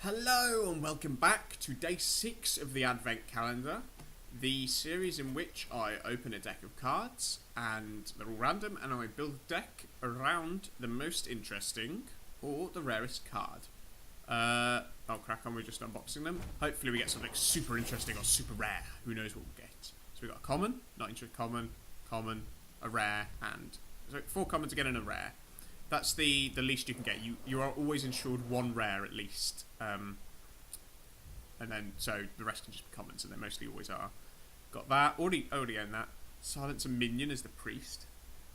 Hello and welcome back to day 6 of the Advent Calendar, the series in which I open a deck of cards and they're all random and I build a deck around the most interesting or the rarest card. I'll crack on with just unboxing them. Hopefully we get something super interesting or super rare. Who knows what we'll get. So we've got a common, not interesting, common, a rare, and so 4 commons again and a rare. That's the least you can get. You are always insured 1 rare at least. And then, so the rest can just be commons, and they mostly always are. Got that. Already own that. Silence a minion as the priest.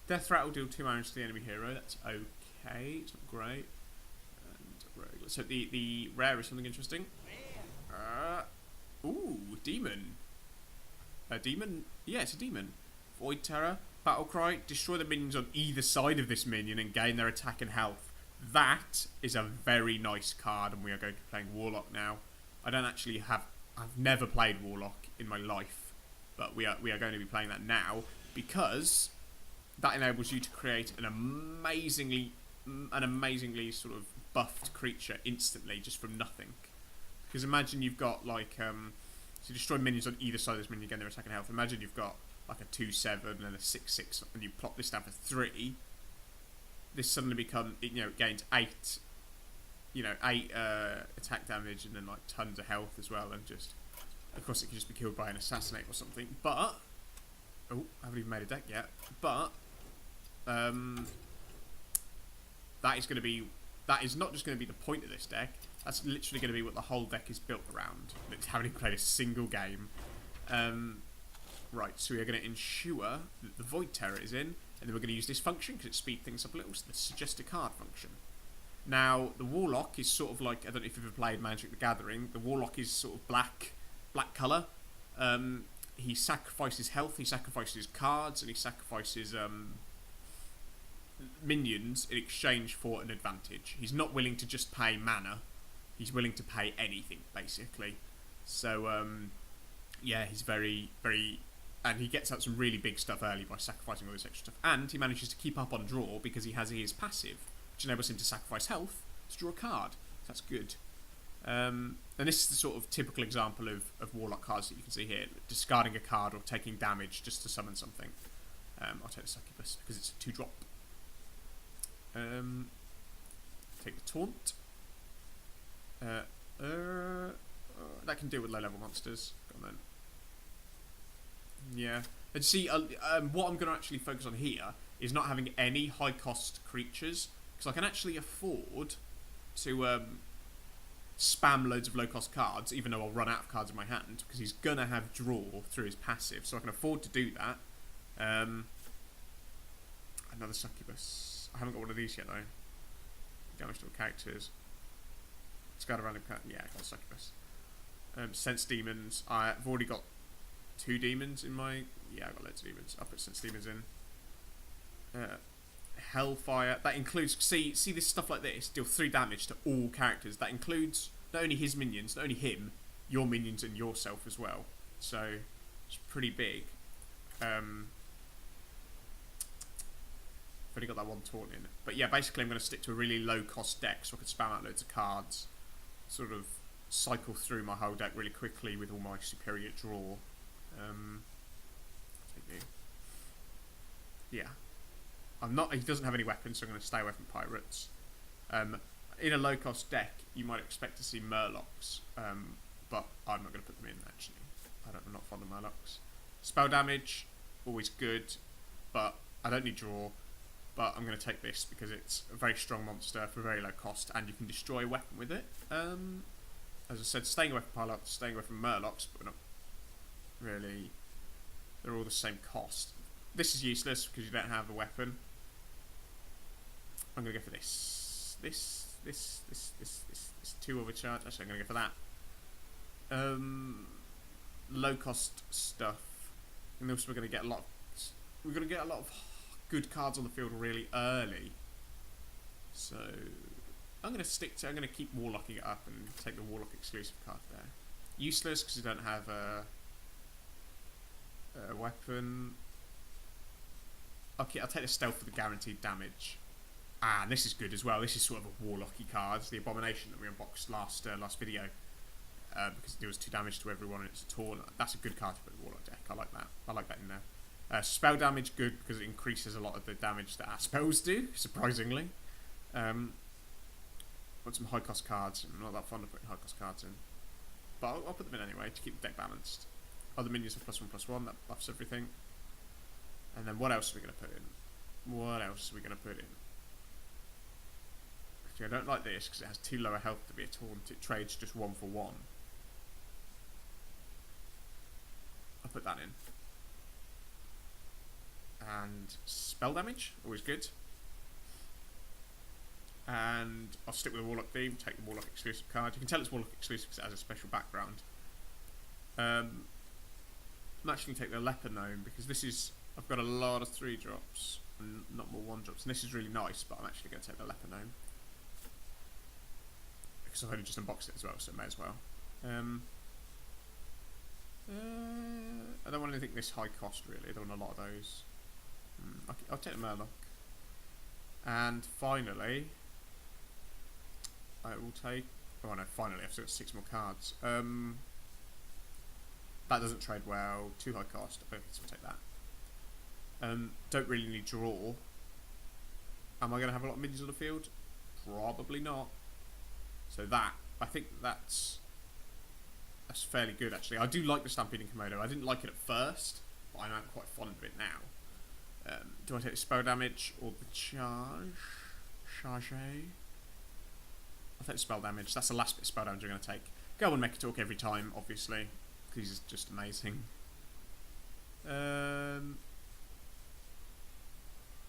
Death Rattle, deal 2 damage to the enemy hero. That's okay. It's not great. And let's hope the rare is something interesting. Ooh, demon. A demon? Yeah, it's a demon. Void Terror. Battle Cry. Destroy the minions on either side of this minion and gain their attack and health. That is a very nice card, and we are going to be playing Warlock now. I've never played Warlock in my life, but we are going to be playing that now because that enables you to create an amazingly sort of buffed creature instantly just from nothing. Because imagine you've got like so you destroy minions on either side of this minion, gain their attack and health. Imagine you've got like a 2/7 and a 6/6, and you plop this down for 3. This suddenly becomes, it gains 8, 8 attack damage and then like tons of health as well, and just, of course, it can just be killed by an assassinate or something. But I haven't even made a deck yet. But that is not just going to be the point of this deck. That's literally going to be what the whole deck is built around. It's haven't even played a single game. Right, so we are going to ensure that the Void Terror is in. And then we're going to use this function because it speeds things up a little, so the Suggest a Card function. Now, the Warlock is sort of like, I don't know if you've ever played Magic the Gathering, the Warlock is sort of black colour. He sacrifices health, he sacrifices cards, and he sacrifices minions in exchange for an advantage. He's not willing to just pay mana, he's willing to pay anything, basically. So, yeah, he's very, very... And he gets out some really big stuff early by sacrificing all this extra stuff. And he manages to keep up on draw because he has his passive, which enables him to sacrifice health to draw a card. So that's good. And this is the sort of typical example of Warlock cards that you can see here. Discarding a card or taking damage just to summon something. I'll take the Succubus because it's a 2-drop. Take the Taunt. That can deal with low-level monsters. Go on then. Yeah, and see, what I'm going to actually focus on here is not having any high-cost creatures, because I can actually afford to spam loads of low-cost cards, even though I'll run out of cards in my hand, because he's going to have draw through his passive, so I can afford to do that. Another Succubus. I haven't got one of these yet, though. Damage to all characters. Discard a random card. Yeah, I got a Succubus. Sense Demons. I've already got 2 demons in my... Yeah, I've got loads of demons. I'll put Sense Demons in. Hellfire. That includes... See this stuff like this? Deal 3 damage to all characters. That includes not only his minions, not only him, your minions and yourself as well. So, it's pretty big. I've only got that 1 taunt in. But yeah, basically I'm going to stick to a really low-cost deck so I can spam out loads of cards. Sort of cycle through my whole deck really quickly with all my superior draw. Yeah, I'm not. He doesn't have any weapons, so I'm going to stay away from pirates. In a low-cost deck, you might expect to see Murlocs, but I'm not going to put them in. Actually, I'm not fond of Murlocs. Spell damage, always good, but I don't need draw. But I'm going to take this because it's a very strong monster for a very low cost, and you can destroy a weapon with it. As I said, staying away from pilots, staying away from Murlocs, but we're not really, they're all the same cost. This is useless because you don't have a weapon. I'm going to go for this 2 overcharge. Actually, I'm going to go for that. Low cost stuff, and also we're going to get a lot of good cards on the field really early. So I'm going to keep Warlocking it up and take the Warlock exclusive card there. Useless because you don't have a weapon. Okay, I'll take the Stealth for the guaranteed damage. And this is good as well. This is sort of a warlocky card. It's the Abomination that we unboxed last video. Because it deals 2 damage to everyone and it's a taunt. That's a good card to put in the Warlock deck. I like that. I like that in there. Spell damage, good, because it increases a lot of the damage that our spells do, surprisingly. Want some high cost cards. I'm not that fond of putting high cost cards in. But I'll put them in anyway to keep the deck balanced. Other minions have +1/+1, that buffs everything. And then what else are we going to put in? What else are we going to put in? Actually, I don't like this because it has 2 lower health to be a taunt. It trades just 1 for 1. I'll put that in. And spell damage, always good. And I'll stick with the Warlock theme, take the Warlock exclusive card. You can tell it's Warlock exclusive because it has a special background. I'm actually going to take the Leper Gnome because this is... I've got a lot of 3-drops and not more 1-drops. And this is really nice, but I'm actually going to take the Leper Gnome. Because I've only just unboxed it as well, so I may as well. I don't want anything this high cost really. I don't want a lot of those. I'll take the Murloc. And finally, I will take... Oh no, finally I've still got 6 more cards. That doesn't trade well. Too high cost. I guess I'll take that. Don't really need draw. Am I going to have a lot of minions on the field? Probably not. So that, I think that's fairly good actually. I do like the Stampeding Komodo. I didn't like it at first, but I'm quite fond of it now. Do I take the spell damage or the charge? I'll take the spell damage. That's the last bit of spell damage I'm going to take. Go on Mecha Talk every time, obviously, because he's just amazing.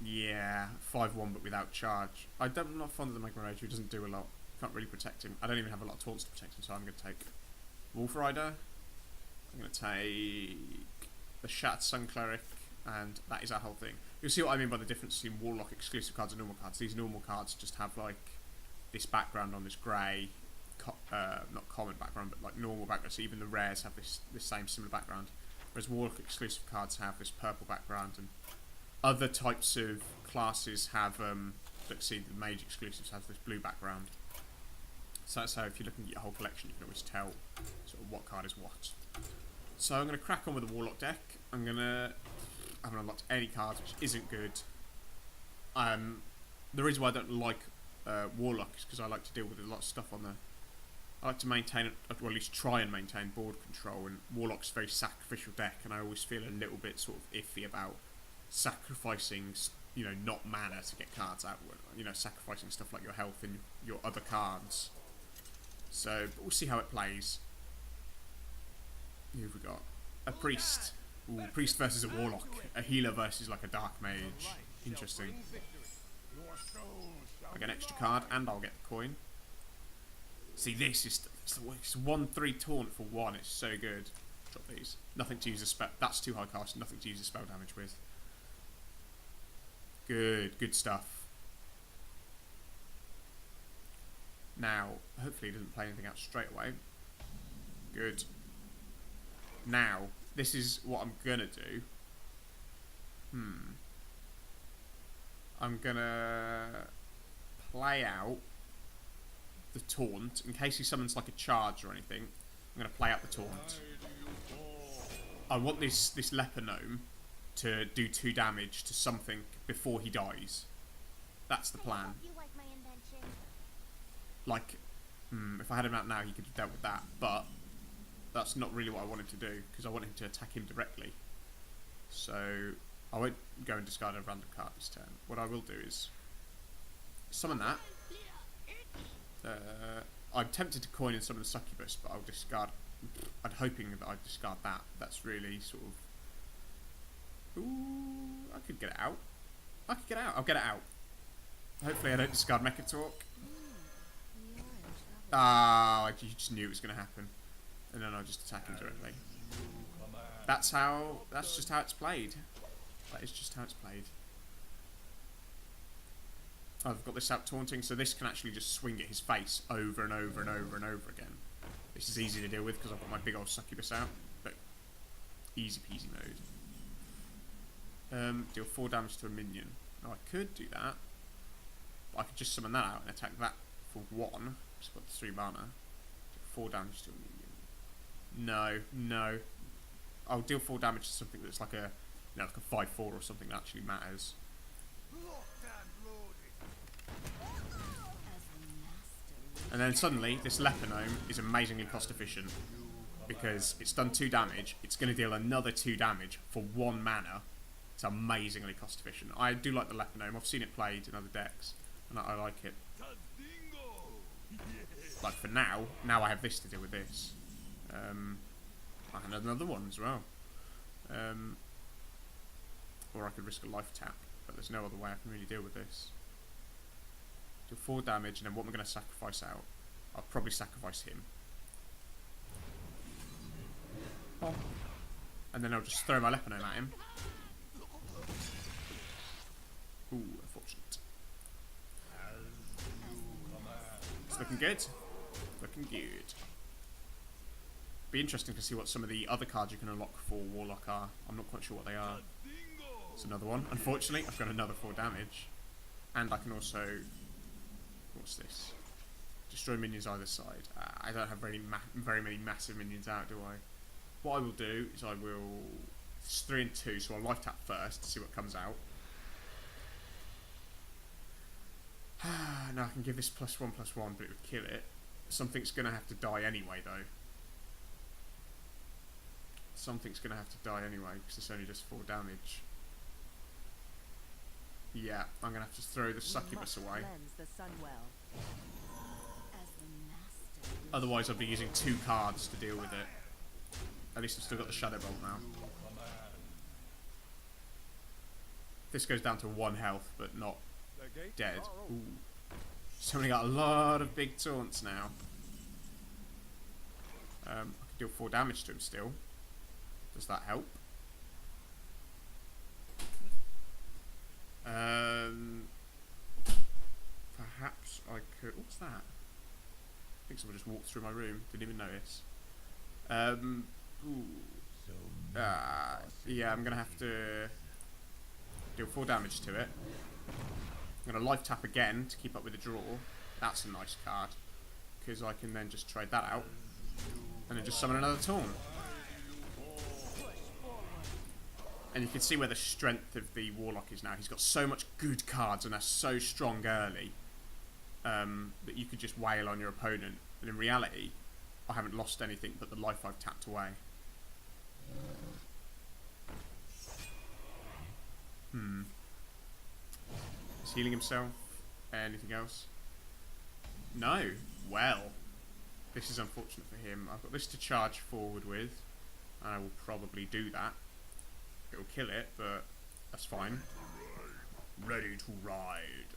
Yeah, 5/1 but without charge. I'm not fond of the Magma Rage, who doesn't do a lot. Can't really protect him. I don't even have a lot of taunts to protect him, so I'm going to take Wolf Rider. I'm going to take the Shattered Sun Cleric, and that is our whole thing. You'll see what I mean by the difference between Warlock exclusive cards and normal cards. These normal cards just have like this background on this grey, not common background, but like normal background. So even the rares have this same similar background, whereas Warlock exclusive cards have this purple background, and other types of classes have. Let's see, the Mage exclusives have this blue background. So that's how, if you're looking at your whole collection, you can always tell sort of what card is what. So I'm going to crack on with the Warlock deck. I haven't unlocked any cards, which isn't good. The reason why I don't like Warlock is because I like to deal with a lot of stuff on there. I like to maintain, or at least try and maintain board control, and Warlock's a very sacrificial deck, and I always feel a little bit sort of iffy about sacrificing, not mana to get cards out. Sacrificing stuff like your health and your other cards. So, but we'll see how it plays. Who have we got? A priest. Ooh, priest versus a warlock. A healer versus like a dark mage. Interesting. I get an extra card and I'll get the coin. See, this is it's 1/3 taunt for 1. It's so good. Drop these. Nothing to use a spell. That's too high cost. Nothing to use a spell damage with. Good stuff. Now, hopefully he doesn't play anything out straight away. Good. Now, this is what I'm gonna do. I'm gonna play out the taunt in case he summons like a charge or anything. I'm gonna play out the taunt. I want this Leper Gnome to do 2 damage to something before he dies. That's the plan. Like, if I had him out now, he could have dealt with that, but that's not really what I wanted to do, because I want him to attack him directly. So, I won't go and discard a random card this turn. What I will do is summon that. I'm tempted to coin and summon the Succubus, but I'll discard... I'm hoping that I'd discard that. That's really sort of... Ooh, I could get it out. I'll get it out. Hopefully I don't discard Mecha Talk. I just knew it was going to happen. And then I'll just attack him directly. That's just how it's played. That is just how it's played. I've got this out taunting, so this can actually just swing at his face over and over and over and over again. This is easy to deal with because I've got my big old Succubus out. But easy peasy mode. Deal 4 damage to a minion. Now I could do that, I could just summon that out and attack that for 1. Just got 3 mana. 4 damage to a minion. No, no. I'll deal 4 damage to something that's like a, you know, like a 5/4 or something that actually matters. And then suddenly, this Leper Gnome is amazingly cost efficient because it's done 2 damage. It's going to deal another 2 damage for 1 mana. It's amazingly cost efficient. I do like the Leper Gnome. I've seen it played in other decks, and I like it. Like for now I have this to deal with this. I had another one as well. Or I could risk a life tap, but there's no other way I can really deal with this. Do 4 damage, and then what am I going to sacrifice out? I'll probably sacrifice him. Oh. And then I'll just throw my Leper Gnome at him. Ooh, unfortunate. It's looking good. Looking good. Be interesting to see what some of the other cards you can unlock for Warlock are. I'm not quite sure what they are. It's another one. Unfortunately, I've got another 4 damage. And I can also... What's this? Destroy minions either side. I don't have very many massive minions out, do I? What I will do is I will... It's 3 and 2, so I'll life tap first to see what comes out. Now I can give this +1/+1, but it would kill it. Something's going to have to die anyway, though. Something's going to have to die anyway, because it's only just 4 damage. Yeah, I'm going to have to throw the succubus away. Otherwise I'll be using 2 cards to deal with it. At least I've still got the Shadow Bolt now. This goes down to 1 health, but not dead. Ooh. Somebody got a lot of big taunts now. I can deal 4 damage to him still. Does that help? Perhaps I could... What's that? I think someone just walked through my room. Didn't even notice. Yeah, I'm going to have to deal 4 damage to it. I'm going to life tap again to keep up with the draw. That's a nice card. Because I can then just trade that out. And then just summon another taunt. And you can see where the strength of the Warlock is now. He's got so much good cards and they're so strong early that you could just wail on your opponent. And in reality, I haven't lost anything but the life I've tapped away. Is healing himself? Anything else? No. Well, this is unfortunate for him. I've got this to charge forward with. And I will probably do that. It'll kill it, but that's fine. Ready to ride.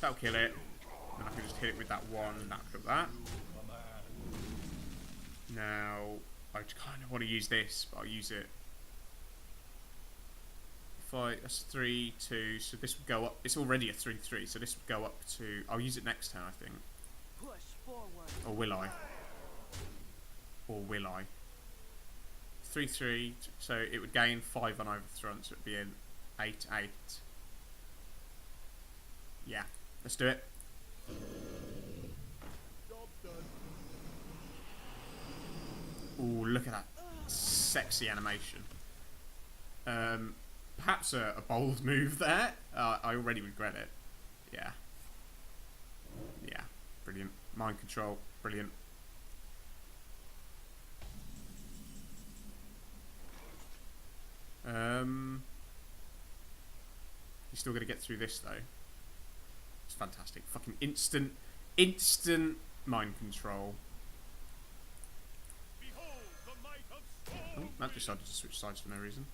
That'll kill it. Then I can just hit it with that one, and that'll kill that. Now, I kind of want to use this, but I'll use it. That's 3, 2, so this would go up. It's already a 3/3, so this would go up to... I'll use it next turn, I think. Or will I? Or will I? 3/3, so it would gain 5 on overthrown, so it would be an 8/8. Yeah, let's do it. Ooh, look at that sexy animation. Perhaps a bold move there. I already regret it. Yeah. Yeah, brilliant. Mind control, brilliant. He's still gonna get through this though. It's fantastic. Fucking instant mind control. Oh, that decided to switch sides for no reason.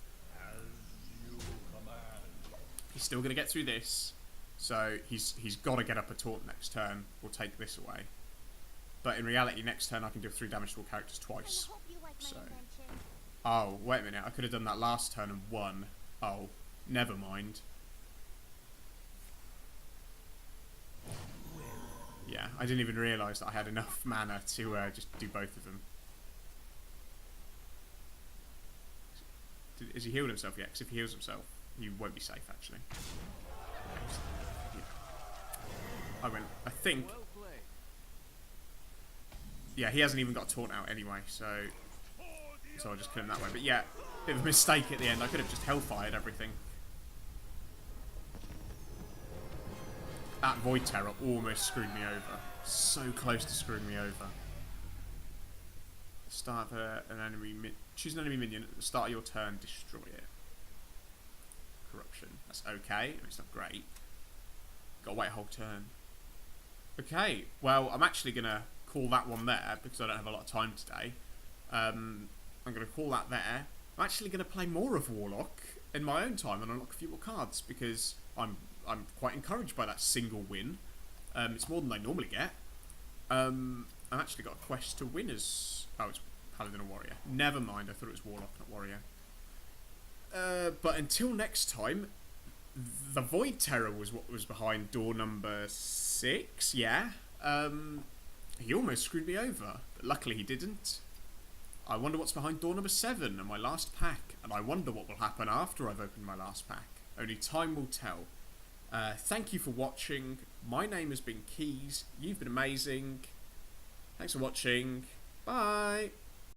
He's still gonna get through this, so he's got to get up a taunt next turn. We'll take this away. But in reality, next turn I can do 3 damage to all characters twice. So. Oh, wait a minute. I could have done that last turn and won. Oh, never mind. Yeah, I didn't even realise that I had enough mana to just do both of them. Has he healed himself yet? Because if he heals himself, he won't be safe, actually. I went, I think... Yeah, he hasn't even got taunt out anyway, so I'll just kill him that way. But yeah, bit of a mistake at the end. I could have just hellfired everything. That Void Terror almost screwed me over. So close to screwing me over. Start an enemy... Choose an enemy minion at the start of your turn, destroy it. Corruption. That's okay. It's not great. Gotta wait a whole turn. Okay, well, I'm actually going to call that one there because I don't have a lot of time today. I'm going to call that there. I'm actually going to play more of Warlock in my own time and unlock a few more cards because I'm quite encouraged by that single win. It's more than I normally get. I've actually got a quest to win as... Oh, it's Paladin or Warrior. Never mind, I thought it was Warlock, not Warrior. But until next time, the Void Terror was what was behind door number 6, yeah. He almost screwed me over, but luckily he didn't. I wonder what's behind door number 7 and my last pack, and I wonder what will happen after I've opened my last pack. Only time will tell. Thank you for watching. My name has been Keys. You've been amazing. Thanks for watching. Bye.